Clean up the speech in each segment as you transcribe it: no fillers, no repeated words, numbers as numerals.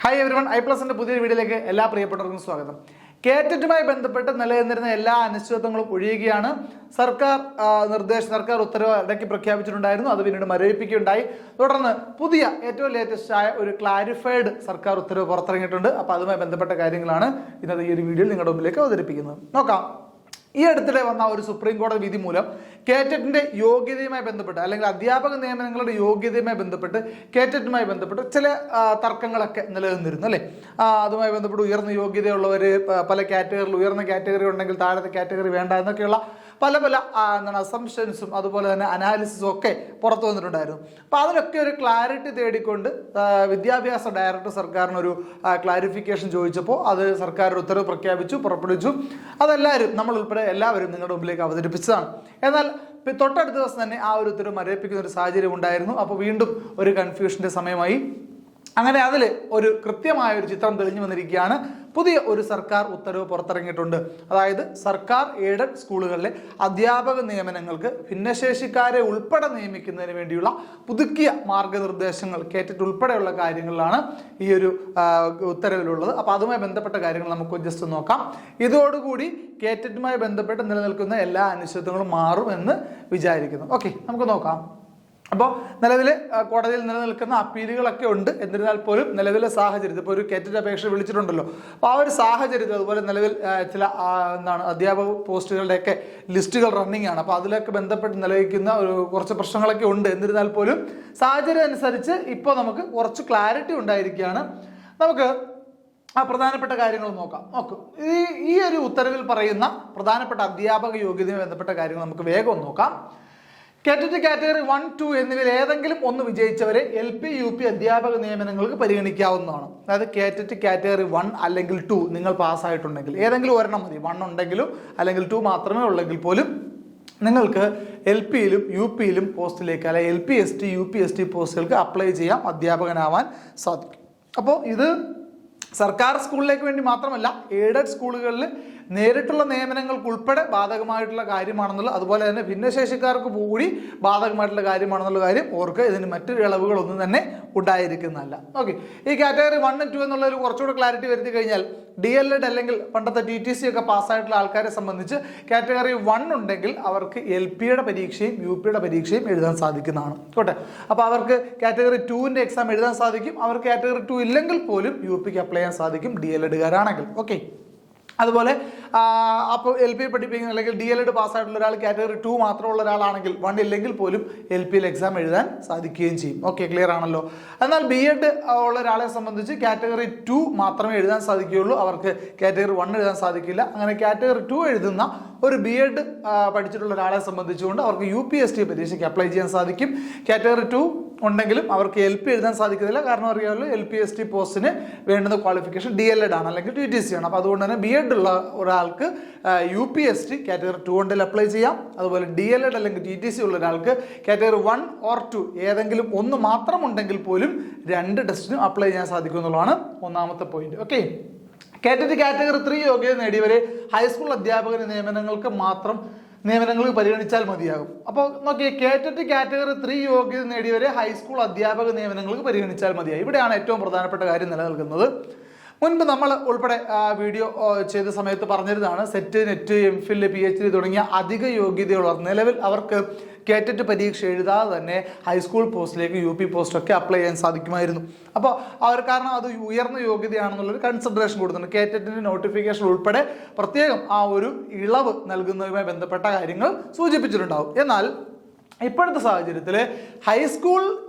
Hi everyone, ഐ+ന്റെ പുതിയൊരു വീഡിയോയിലേക്ക് എല്ലാ പ്രിയപ്പെട്ടവർക്കും സ്വാഗതം. കേറ്ററ്റുമായി ബന്ധപ്പെട്ട് നിലനിന്നിരുന്ന എല്ലാ അനിശ്ചിതത്വങ്ങളും ഒഴിയുകയാണ്. സർക്കാർ ഉത്തരവ് ഇടയ്ക്ക് പ്രഖ്യാപിച്ചിട്ടുണ്ടായിരുന്നു. അത് പിന്നീട് മരവിപ്പിക്കുകയുണ്ടായി. തുടർന്ന് പുതിയ ഏറ്റവും ലേറ്റസ്റ്റ് ആയ ഒരു ക്ലാരിഫൈഡ് സർക്കാർ ഉത്തരവ് പുറത്തിറങ്ങിയിട്ടുണ്ട്. അപ്പോൾ അതുമായി ബന്ധപ്പെട്ട കാര്യങ്ങളാണ് ഇന്നത്തെ ഈ ഒരു വീഡിയോയിൽ നിങ്ങളുടെ മുമ്പിലേക്ക് അവതരിപ്പിക്കുന്നത്. നോക്കാം. ഈ അടുത്തിടെ വന്ന ഒരു സുപ്രീം കോടതി വിധി മൂലം കേറ്ററ്റിന്റെ യോഗ്യതയുമായി ബന്ധപ്പെട്ട് അല്ലെങ്കിൽ അധ്യാപക നിയമനങ്ങളുടെ യോഗ്യതയുമായി ബന്ധപ്പെട്ട് കേറ്ററ്റുമായി ബന്ധപ്പെട്ട് ചില തർക്കങ്ങളൊക്കെ നിലനിന്നിരുന്നു അല്ലേ. അതുമായി ബന്ധപ്പെട്ട് ഉയർന്ന യോഗ്യതയുള്ളവർ പല കാറ്റഗറിയിൽ ഉയർന്ന കാറ്റഗറി ഉണ്ടെങ്കിൽ താഴത്തെ കാറ്റഗറി വേണ്ട എന്നൊക്കെയുള്ള പല അസംഷൻസും അതുപോലെ തന്നെ അനാലിസിസും ഒക്കെ പുറത്തു വന്നിട്ടുണ്ടായിരുന്നു. അപ്പോൾ അതിനൊക്കെ ഒരു ക്ലാരിറ്റി തേടിക്കൊണ്ട് വിദ്യാഭ്യാസ ഡയറക്ടർ സർക്കാരിനൊരു ക്ലാരിഫിക്കേഷൻ ചോദിച്ചപ്പോൾ അത് സർക്കാർ ഒരു ഉത്തരവ് പുറപ്പെടുവിച്ചു. അതെല്ലാവരും നമ്മൾ ഉൾപ്പെടെ എല്ലാവരും നിങ്ങളുടെ മുമ്പിലേക്ക് അവതരിപ്പിച്ചതാണ്. എന്നാൽ തൊട്ടടുത്ത ദിവസം തന്നെ ആ ഒരു ഉത്തരവ് മരവിപ്പിക്കുന്ന ഒരു സാഹചര്യം ഉണ്ടായിരുന്നു. അപ്പോൾ വീണ്ടും ഒരു കൺഫ്യൂഷന്റെ സമയമായി. അങ്ങനെ അതിൽ ഒരു കൃത്യമായ ഒരു ചിത്രം തെളിഞ്ഞു വന്നിരിക്കുകയാണ്. പുതിയ ഒരു സർക്കാർ ഉത്തരവ് പുറത്തിറങ്ങിയിട്ടുണ്ട്. അതായത് സർക്കാർ എയ്ഡഡ് സ്കൂളുകളിലെ അധ്യാപക നിയമനങ്ങൾക്ക് ഭിന്നശേഷിക്കാരെ ഉൾപ്പെടെ നിയമിക്കുന്നതിന് വേണ്ടിയുള്ള പുതുക്കിയ മാർഗനിർദ്ദേശങ്ങൾ കേറ്ററ്റ് ഉൾപ്പെടെയുള്ള കാര്യങ്ങളിലാണ് ഈ ഒരു ഉത്തരവിലുള്ളത്. അപ്പോൾ അതുമായി ബന്ധപ്പെട്ട കാര്യങ്ങൾ നമുക്ക് ജസ്റ്റ് നോക്കാം. ഇതോടുകൂടി കേറ്ററ്റുമായി ബന്ധപ്പെട്ട് നിലനിൽക്കുന്ന എല്ലാ അനിശ്ചിതത്വങ്ങളും മാറും എന്ന് വിചാരിക്കുന്നു. ഓക്കെ, നമുക്ക് നോക്കാം. അപ്പോൾ നിലവിൽ കോടതിയിൽ നിലനിൽക്കുന്ന അപ്പീലുകളൊക്കെ ഉണ്ട്. എന്നിരുന്നാൽ പോലും നിലവിലെ സാഹചര്യത്തിൽ ഇപ്പോൾ ഒരു കേറ്ററ്റ് അപേക്ഷ വിളിച്ചിട്ടുണ്ടല്ലോ. അപ്പോൾ ആ ഒരു സാഹചര്യത്തിൽ അതുപോലെ നിലവിൽ ചില അധ്യാപക പോസ്റ്റുകളുടെയൊക്കെ ലിസ്റ്റുകൾ റണ്ണിങ് ആണ്. അപ്പോൾ അതിലൊക്കെ ബന്ധപ്പെട്ട് നിലനിൽക്കുന്ന കുറച്ച് പ്രശ്നങ്ങളൊക്കെ ഉണ്ട്. എന്നിരുന്നാൽ പോലും സാഹചര്യം അനുസരിച്ച് ഇപ്പോൾ നമുക്ക് കുറച്ച് ക്ലാരിറ്റി ഉണ്ടായിരിക്കുകയാണ്. നമുക്ക് പ്രധാനപ്പെട്ട കാര്യങ്ങൾ നോക്കാം. ഈ ഒരു ഉത്തരവിൽ പറയുന്ന പ്രധാനപ്പെട്ട അധ്യാപക യോഗ്യതയുമായി ബന്ധപ്പെട്ട കാര്യങ്ങൾ നമുക്ക് വേഗം നോക്കാം. കേറ്ററ്റ് കാറ്റഗറി 1, 2 എന്നിവയിൽ ഏതെങ്കിലും ഒന്ന് വിജയിച്ചവരെ LP UP അധ്യാപക നിയമനങ്ങൾക്ക് പരിഗണിക്കാവുന്നതാണ്. അതായത് കേറ്ററ്റ് കാറ്റഗറി 1 അല്ലെങ്കിൽ 2 നിങ്ങൾ പാസ്സായിട്ടുണ്ടെങ്കിൽ ഏതെങ്കിലും ഒരെണ്ണം മതി. 1 ഉണ്ടെങ്കിലും അല്ലെങ്കിൽ 2 മാത്രമേ ഉള്ളെങ്കിൽ പോലും നിങ്ങൾക്ക് LP യിലും UP യിലും പോസ്റ്റിലേക്ക് അല്ലെങ്കിൽ LP ST UP ST പോസ്റ്റുകൾക്ക് അപ്ലൈ ചെയ്യാം, അധ്യാപകനാവാൻ സാധിക്കും. അപ്പോൾ ഇത് സർക്കാർ സ്കൂളിലേക്ക് വേണ്ടി മാത്രമല്ല, എയ്ഡഡ് സ്കൂളുകളിൽ നേരിട്ടുള്ള നിയമനങ്ങൾക്ക് ഉൾപ്പെടെ ബാധകമായിട്ടുള്ള കാര്യമാണെന്നുള്ളത്, അതുപോലെ തന്നെ ഭിന്നശേഷിക്കാർക്ക് കൂടി ബാധകമായിട്ടുള്ള കാര്യമാണെന്നുള്ള കാര്യം ഓർക്ക്. ഇതിന് മറ്റൊരു ഇളവുകളൊന്നും തന്നെ ഉണ്ടായിരിക്കുന്നതല്ല. ഓക്കെ, ഈ കാറ്റഗറി 1 2 എന്നുള്ളൊരു കുറച്ചുകൂടെ ക്ലാരിറ്റി വരുത്തി കഴിഞ്ഞാൽ DLED അല്ലെങ്കിൽ പണ്ടത്തെ TTC ഒക്കെ പാസ്സായിട്ടുള്ള ആൾക്കാരെ സംബന്ധിച്ച് കാറ്റഗറി 1 ഉണ്ടെങ്കിൽ അവർക്ക് LP യുടെ പരീക്ഷയും UP യുടെ പരീക്ഷയും എഴുതാൻ സാധിക്കുന്നതാണ്. ഓട്ടെ, അപ്പോൾ അവർക്ക് കാറ്റഗറി 2ന്റെ എക്സാം എഴുതാൻ സാധിക്കും. അവർക്ക് കാറ്റഗറി 2 ഇല്ലെങ്കിൽ പോലും UP ക്ക് അപ്ലൈ ചെയ്യാൻ സാധിക്കും DLEDകാരാണെങ്കിൽ. ഓക്കെ, അതുപോലെ അപ്പോൾ LP പഠിപ്പിക്കുന്ന അല്ലെങ്കിൽ DLED പാസ്സായിട്ടുള്ള ഒരാൾ കാറ്റഗറി 2 മാത്രമുള്ള ഒരാളാണെങ്കിൽ 1 ഇല്ലെങ്കിൽ പോലും LP യിൽ എക്സാം എഴുതാൻ സാധിക്കുകയും ചെയ്യും. ഓക്കെ, ക്ലിയർ ആണല്ലോ. എന്നാൽ BEd ഉള്ള ഒരാളെ സംബന്ധിച്ച് കാറ്റഗറി 2 മാത്രമേ എഴുതാൻ സാധിക്കുകയുള്ളൂ. അവർക്ക് കാറ്റഗറി 1 എഴുതാൻ സാധിക്കില്ല. അങ്ങനെ കാറ്റഗറി 2 എഴുതുന്ന ഒരു BEd പഠിച്ചിട്ടുള്ള ഒരാളെ സംബന്ധിച്ചുകൊണ്ട് അവർക്ക് UPST പരീക്ഷയ്ക്ക് അപ്ലൈ ചെയ്യാൻ സാധിക്കും. കാറ്റഗറി 2 ഉണ്ടെങ്കിലും അവർക്ക് LP എഴുതാൻ സാധിക്കുന്നില്ല. കാരണം അറിയാമല്ലോ, LPST പോസ്റ്റിന് വേണ്ടുന്ന ക്വാളിഫിക്കേഷൻ DLED ആണ് അല്ലെങ്കിൽ TTC ആണ്. അപ്പോൾ അതുകൊണ്ട് തന്നെ BEd ഉള്ള ഒരാൾക്ക് UPST കാറ്റഗറി 2 ഉണ്ടെങ്കിൽ അപ്ലൈ ചെയ്യാം. അതുപോലെ DLED അല്ലെങ്കിൽ TTC ഉള്ള ഒരാൾക്ക് കാറ്റഗറി 1 or 2 ഏതെങ്കിലും ഒന്ന് മാത്രം ഉണ്ടെങ്കിൽ പോലും 2 ടെസ്റ്റിനും അപ്ലൈ ചെയ്യാൻ സാധിക്കും എന്നുള്ളതാണ് ഒന്നാമത്തെ പോയിന്റ്. ഓക്കെ, കേറ്ററ്റ് കാറ്റഗറി 3 യോഗ്യത നേടിയവരെ ഹൈസ്കൂൾ അധ്യാപക നിയമനങ്ങൾക്ക് പരിഗണിച്ചാൽ മതിയാകും. അപ്പോൾ നോക്കിയേ, കേറ്ററ്റ് കാറ്റഗറി 3 യോഗ്യത നേടിയവരെ ഹൈസ്കൂൾ അധ്യാപക നിയമനങ്ങൾക്ക് പരിഗണിച്ചാൽ മതിയാകും. ഇവിടെയാണ് ഏറ്റവും പ്രധാനപ്പെട്ട കാര്യം നിലനിൽക്കുന്നത്. മുൻപ് നമ്മൾ ഉൾപ്പെടെ വീഡിയോ ചെയ്ത സമയത്ത് പറഞ്ഞിരുന്നതാണ്, സെറ്റ്, നെറ്റ്, MPhil, PhD തുടങ്ങിയ അധിക യോഗ്യതയുള്ളവർ നിലവിൽ അവർക്ക് കേറ്ററ്റ് പരീക്ഷ എഴുതാതെ തന്നെ ഹൈസ്കൂൾ പോസ്റ്റിലേക്ക് UP പോസ്റ്റൊക്കെ അപ്ലൈ ചെയ്യാൻ സാധിക്കുമായിരുന്നു. അപ്പോൾ കാരണം അത് ഉയർന്ന യോഗ്യതയാണെന്നുള്ളൊരു കൺസിഡറേഷൻ കൊടുത്തിട്ടുണ്ട്. കേറ്ററ്റിൻ്റെ നോട്ടിഫിക്കേഷൻ ഉൾപ്പെടെ പ്രത്യേകം ആ ഒരു ഇളവ് നൽകുന്നതുമായി ബന്ധപ്പെട്ട കാര്യങ്ങൾ സൂചിപ്പിച്ചിട്ടുണ്ടാവും. എന്നാൽ ഇപ്പോഴത്തെ സാഹചര്യത്തിൽ ഹൈസ്കൂൾ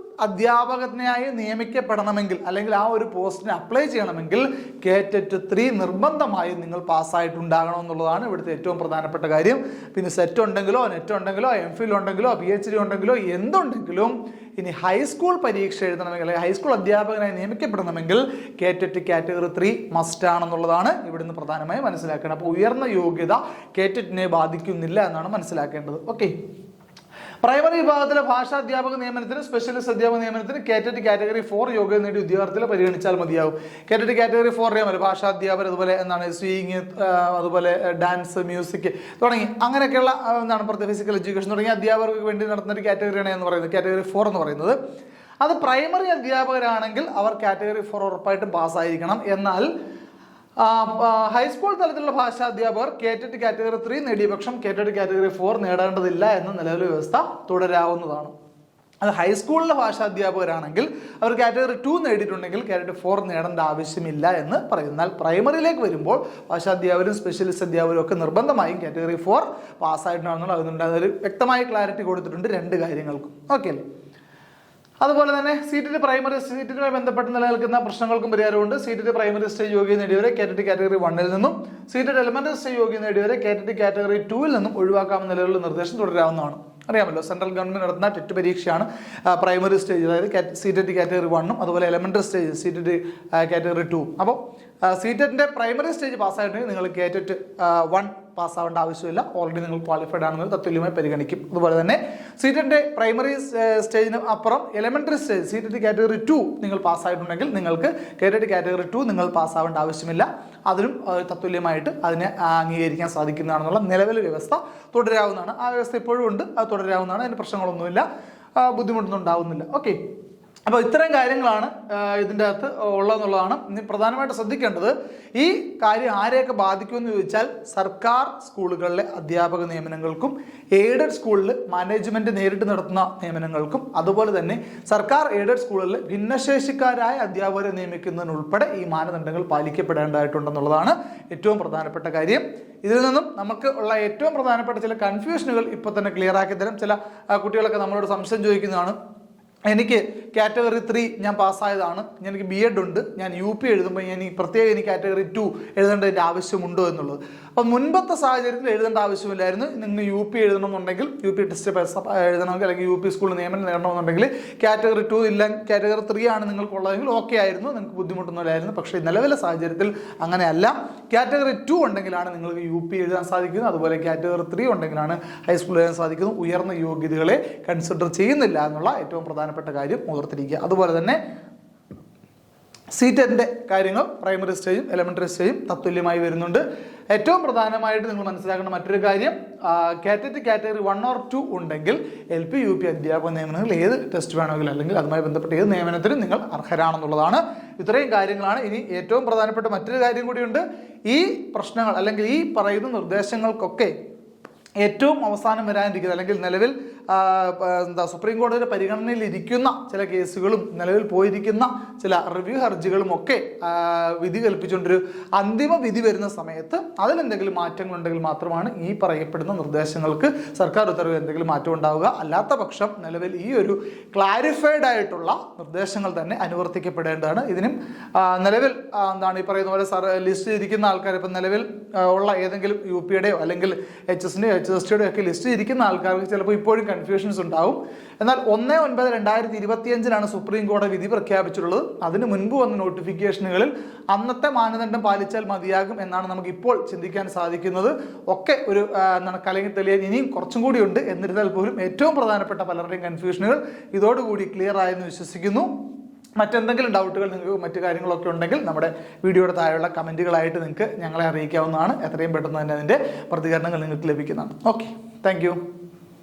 അധ്യാപകനായി നിയമിക്കപ്പെടണമെങ്കിൽ അല്ലെങ്കിൽ ആ ഒരു പോസ്റ്റിന് അപ്ലൈ ചെയ്യണമെങ്കിൽ കേറ്ററ്റ് 3 നിർബന്ധമായും നിങ്ങൾ പാസ്സായിട്ടുണ്ടാകണം എന്നുള്ളതാണ് ഇവിടുത്തെ ഏറ്റവും പ്രധാനപ്പെട്ട കാര്യം. പിന്നെ സെറ്റ് ഉണ്ടെങ്കിലോ നെറ്റ് ഉണ്ടെങ്കിലോ MPhil ഉണ്ടെങ്കിലോ PhD ഉണ്ടെങ്കിലോ എന്തുണ്ടെങ്കിലും ഇനി ഹൈസ്കൂൾ പരീക്ഷ എഴുതണമെങ്കിൽ അല്ലെങ്കിൽ ഹൈസ്കൂൾ അധ്യാപകനായി നിയമിക്കപ്പെടണമെങ്കിൽ കേറ്ററ്റ് കാറ്റഗറി 3 മസ്റ്റ് ആണെന്നുള്ളതാണ് ഇവിടുന്ന് പ്രധാനമായും മനസ്സിലാക്കേണ്ടത്. അപ്പോൾ ഉയർന്ന യോഗ്യത കേറ്ററ്റിനെ ബാധിക്കുന്നില്ല എന്നാണ് മനസ്സിലാക്കേണ്ടത്. ഓക്കെ, പ്രൈമറി വിഭാഗത്തിലെ ഭാഷാധ്യാപക നിയമനത്തിന് സ്പെഷ്യലിസ്റ്റ് അധ്യാപക നിയമനത്തിന് കേറ്ററ്റ് കാറ്റഗറി 4 യോഗ്യത നേടിയ ഉദ്യോഗാർത്ഥികളെ പരിഗണിച്ചാൽ മതിയാകും. കേറ്ററ്റ് കാറ്റഗറി 4 അറിയാമല്ലോ, ഭാഷാധ്യാപകർ, അതുപോലെ സ്വിംഗ്, അതുപോലെ ഡാൻസ്, മ്യൂസിക് തുടങ്ങി അങ്ങനെയൊക്കെയുള്ള ഫിസിക്കൽ എഡ്യൂക്കേഷൻ തുടങ്ങിയ അധ്യാപകർക്ക് വേണ്ടി നടത്തുന്ന ഒരു കാറ്റഗറിയാണ് എന്ന് പറയുന്നത് കാറ്റഗറി 4 എന്ന് പറയുന്നത്. അത് പ്രൈമറി അധ്യാപകരാണെങ്കിൽ അവർ കാറ്റഗറി 4 ഉറപ്പായിട്ടും പാസ്സായിരിക്കണം. എന്നാൽ ഹൈസ്കൂൾ തലത്തിലുള്ള ഭാഷാ അധ്യാപകർ കേറ്ററ്റ് കാറ്റഗറി 3 നേടിയ പക്ഷം കേറ്ററ്റ് കാറ്റഗറി 4 നേടേണ്ടതില്ല എന്ന നിലവിലെ വ്യവസ്ഥ തുടരാവുന്നതാണ്. അത് ഹൈസ്കൂളിലെ ഭാഷാ അധ്യാപകരാണെങ്കിൽ അവർ കാറ്റഗറി 2 നേടിയിട്ടുണ്ടെങ്കിൽ കാറ്റഗറി 4 നേടേണ്ട ആവശ്യമില്ല എന്ന് പറയും. എന്നാൽ പ്രൈമറിയിലേക്ക് വരുമ്പോൾ ഭാഷാ അധ്യാപകരും സ്പെഷ്യലിസ്റ്റ് അധ്യാപകരും ഒക്കെ നിർബന്ധമായും കാറ്റഗറി 4 പാസ്സായിട്ടുണ്ടാകുന്നുള്ള അതുകൊണ്ട് അതൊരു വ്യക്തമായ ക്ലാരിറ്റി കൊടുത്തിട്ടുണ്ട് രണ്ട് കാര്യങ്ങൾക്കും. ഓക്കെ അല്ലേ? അതുപോലെ തന്നെ സീറ്റിന്റെ പ്രൈമറി സീറ്റുമായി ബന്ധപ്പെട്ട് നിലനിൽക്കുന്ന പ്രശ്നങ്ങൾക്കും പരിഹാരമുണ്ട്. സീറ്റിന്റെ പ്രൈമറി സ്റ്റേജ് യോഗ്യത നേടിയവരെ കേറ്ററ്റ് കാറ്റഗറി 1 നിന്നും സീറ്റഡ് എലിമെന്ററി സ്റ്റേജ് യോഗ്യത നേടിയവരെ കേറ്ററ്റ് കാറ്റഗറി 2 നിന്നും ഒഴിവാക്കാമെന്ന നിലയിലുള്ള നിർദ്ദേശം തുടരാവുന്നതാണ്. അറിയാമല്ലോ, സെൻട്രൽ ഗവൺമെന്റ് നടത്തുന്ന ടെറ്റ് പരീക്ഷയാണ് പ്രൈമറി സ്റ്റേജ്, അതായത് സീറ്റഡ് കാറ്റഗറി 1 അതുപോലെ എലിമെന്ററി സ്റ്റേജ് സീറ്റഡ് കാറ്റഗറി 2. അപ്പോൾ സീറ്ററ്റിന്റെ പ്രൈമറി സ്റ്റേജ് പാസ്സായിട്ടുണ്ടെങ്കിൽ നിങ്ങൾ കേറ്ററ്റ് 1 പാസ്സാവേണ്ട ആവശ്യമില്ല. ഓൾറെഡി നിങ്ങൾ ക്വാളിഫൈഡ് ആണെന്ന് തത്തുല്യമായി പരിഗണിക്കും. അതുപോലെ തന്നെ സീറ്ററ്റിന്റെ പ്രൈമറി സ്റ്റേജിന് അപ്പുറം എലിമെന്ററി സ്റ്റേജ് സീറ്ററ്റ് കാറ്റഗറി 2 നിങ്ങൾ പാസ്സായിട്ടുണ്ടെങ്കിൽ നിങ്ങൾക്ക് കേറ്ററ്റ് കാറ്റഗറി 2 നിങ്ങൾ പാസ്സാവേണ്ട ആവശ്യമില്ല. അതിനും തത്തുല്യമായിട്ട് അതിനെ അംഗീകരിക്കാൻ സാധിക്കുന്നതാണെന്നുള്ള നിലവിലെ വ്യവസ്ഥ തുടരാവുന്നതാണ്. ആ വ്യവസ്ഥ ഇപ്പോഴും ഉണ്ട്, അത് തുടരാവുന്നതാണ്. അതിന് പ്രശ്നങ്ങളൊന്നുമില്ല, ബുദ്ധിമുട്ടൊന്നും ഉണ്ടാവുന്നില്ല. ഓക്കെ, അപ്പോൾ ഇത്തരം കാര്യങ്ങളാണ് ഇതിൻ്റെ അകത്ത് ഉള്ളതെന്നുള്ളതാണ്. ഇനി പ്രധാനമായിട്ട് ശ്രദ്ധിക്കേണ്ടത് ഈ കാര്യം ആരെയൊക്കെ ബാധിക്കുമെന്ന് ചോദിച്ചാൽ സർക്കാർ സ്കൂളുകളിലെ അധ്യാപക നിയമനങ്ങൾക്കും എയ്ഡഡ് സ്കൂളിൽ മാനേജ്മെന്റ് നേരിട്ട് നടത്തുന്ന നിയമനങ്ങൾക്കും അതുപോലെ തന്നെ സർക്കാർ എയ്ഡഡ് സ്കൂളുകളിൽ ഭിന്നശേഷിക്കാരായ അധ്യാപകരെ നിയമിക്കുന്നതിനുൾപ്പെടെ ഈ മാനദണ്ഡങ്ങൾ പാലിക്കപ്പെടേണ്ടതായിട്ടുണ്ടെന്നുള്ളതാണ് ഏറ്റവും പ്രധാനപ്പെട്ട കാര്യം. ഇതിൽ നിന്നും നമുക്ക് ഉള്ള ഏറ്റവും പ്രധാനപ്പെട്ട ചില കൺഫ്യൂഷനുകൾ ഇപ്പോൾ തന്നെ ക്ലിയർ ആക്കി തരാം. ചില കുട്ടികളൊക്കെ നമ്മളോട് സംശയം ചോദിക്കുന്നതാണ്, എനിക്ക് കാറ്റഗറി 3 ഞാൻ പാസ്സായതാണ്, എനിക്ക് BEd ഉണ്ട്, ഞാൻ UP എഴുതുമ്പോൾ പ്രത്യേകം കാറ്റഗറി 2 എഴുതേണ്ടതിൻ്റെ ആവശ്യമുണ്ടോ എന്നുള്ളത്. അപ്പം മുൻപത്തെ സാഹചര്യത്തിൽ എഴുതേണ്ട ആവശ്യമില്ലായിരുന്നു. നിങ്ങൾ UP എഴുതണമെന്നുണ്ടെങ്കിൽ UP ടെസ്റ്റ് എഴുതണമെങ്കിൽ അല്ലെങ്കിൽ UP സ്കൂളിൽ നിയമനം നേടണമെന്നുണ്ടെങ്കിൽ കാറ്റഗറി 2 ഇല്ല കാറ്റഗറി 3 ആണ് നിങ്ങൾക്കുള്ളതെങ്കിൽ ഓക്കെ ആയിരുന്നു, നിങ്ങൾക്ക് ബുദ്ധിമുട്ടൊന്നുമില്ലായിരുന്നു. പക്ഷേ നിലവിലെ സാഹചര്യത്തിൽ അങ്ങനെയല്ല. കാറ്റഗറി 2 ഉണ്ടെങ്കിലാണ് നിങ്ങൾക്ക് UP എഴുതാൻ സാധിക്കുന്നത്, അതുപോലെ കാറ്റഗറി 3 ഉണ്ടെങ്കിലാണ് ഹൈസ്കൂൾ എഴുതാൻ സാധിക്കുന്നത്. ഉയർന്ന യോഗ്യതകളെ കൺസിഡർ ചെയ്യുന്നില്ല എന്നുള്ള ഏറ്റവും പ്രധാനപ്പെട്ട കാര്യം ഓർത്തിരിക്കുക. അതുപോലെ തന്നെ സീറ്ററ്റിന്റെ കാര്യങ്ങൾ പ്രൈമറി സ്റ്റേജും എലിമെന്ററി സ്റ്റേജും തത്തുല്യമായി വരുന്നുണ്ട്. ഏറ്റവും പ്രധാനമായിട്ട് നിങ്ങൾ മനസ്സിലാക്കേണ്ട മറ്റൊരു കാര്യം, കാറ്ററ്റ് കാറ്റഗറി 1 or 2 ഉണ്ടെങ്കിൽ LP UP അധ്യാപക നിയമനങ്ങൾ ഏത് ടെസ്റ്റ് വേണമെങ്കിലും അല്ലെങ്കിൽ അതുമായി ബന്ധപ്പെട്ട ഏത് നിയമനത്തിനും നിങ്ങൾ അർഹരാണെന്നുള്ളതാണ്. ഇത്രയും കാര്യങ്ങളാണ്. ഇനി ഏറ്റവും പ്രധാനപ്പെട്ട മറ്റൊരു കാര്യം കൂടിയുണ്ട്. ഈ പ്രശ്നങ്ങൾ അല്ലെങ്കിൽ ഈ പറയുന്ന നിർദ്ദേശങ്ങൾക്കൊക്കെ ഏറ്റവും അവസാനം വരാനിരിക്കുന്നത് അല്ലെങ്കിൽ നിലവിൽ സുപ്രീം കോടതിയുടെ പരിഗണനയിൽ ഇരിക്കുന്ന ചില കേസുകളും നിലവിൽ പോയിരിക്കുന്ന ചില റിവ്യൂ ഹർജികളും ഒക്കെ വിധി കൽപ്പിച്ചുകൊണ്ടൊരു അന്തിമ വിധി വരുന്ന സമയത്ത് അതിലെന്തെങ്കിലും മാറ്റങ്ങളുണ്ടെങ്കിൽ മാത്രമാണ് ഈ പറയപ്പെടുന്ന നിർദ്ദേശങ്ങൾക്ക് സർക്കാർ ഉത്തരവിൽ എന്തെങ്കിലും മാറ്റം ഉണ്ടാവുക. അല്ലാത്ത പക്ഷം നിലവിൽ ഈ ഒരു ക്ലാരിഫൈഡ് ആയിട്ടുള്ള നിർദ്ദേശങ്ങൾ തന്നെ അനുവർത്തിക്കപ്പെടേണ്ടതാണ്. ഇതിനും നിലവിൽ ഈ പറയുന്ന പോലെ ലിസ്റ്റ് ചെയ്തിരിക്കുന്ന ആൾക്കാർ ഇപ്പം നിലവിൽ ഉള്ള ഏതെങ്കിലും UPയുടെയോ അല്ലെങ്കിൽ HSന്റെയോ HSTയുടെയോ ഒക്കെ ലിസ്റ്റ് ചെയ്തിരിക്കുന്ന ആൾക്കാർക്ക് ചിലപ്പോൾ ഇപ്പോഴും കൺഫ്യൂഷൻസ് ഉണ്ടാവും. എന്നാൽ 1/9/2025 സുപ്രീം കോടതി വിധി പ്രഖ്യാപിച്ചിട്ടുള്ളത്. അതിന് മുൻപ് വന്ന നോട്ടിഫിക്കേഷനുകളിൽ അന്നത്തെ മാനദണ്ഡം പാലിച്ചാൽ മതിയാകും എന്നാണ് നമുക്ക് ഇപ്പോൾ ചിന്തിക്കാൻ സാധിക്കുന്നത്. ഒക്കെ ഒരു കലങ്ങി തെളിയാൻ ഇനിയും കുറച്ചും കൂടി ഉണ്ട്. എന്നിരുന്നാൽ പോലും ഏറ്റവും പ്രധാനപ്പെട്ട പലരുടെയും കൺഫ്യൂഷനുകൾ ഇതോടുകൂടി ക്ലിയർ ആയെന്ന് വിശ്വസിക്കുന്നു. മറ്റെന്തെങ്കിലും ഡൗട്ടുകൾ നിങ്ങൾക്ക് മറ്റു കാര്യങ്ങളൊക്കെ ഉണ്ടെങ്കിൽ നമ്മുടെ വീഡിയോയുടെ താഴെയുള്ള കമൻറ്റുകളായിട്ട് നിങ്ങൾക്ക് ഞങ്ങളെ അറിയിക്കാവുന്നതാണ്. എത്രയും പെട്ടെന്ന് തന്നെ അതിൻ്റെ പ്രതികരണങ്ങൾ നിങ്ങൾക്ക് ലഭിക്കുന്നതാണ്. Okay, thank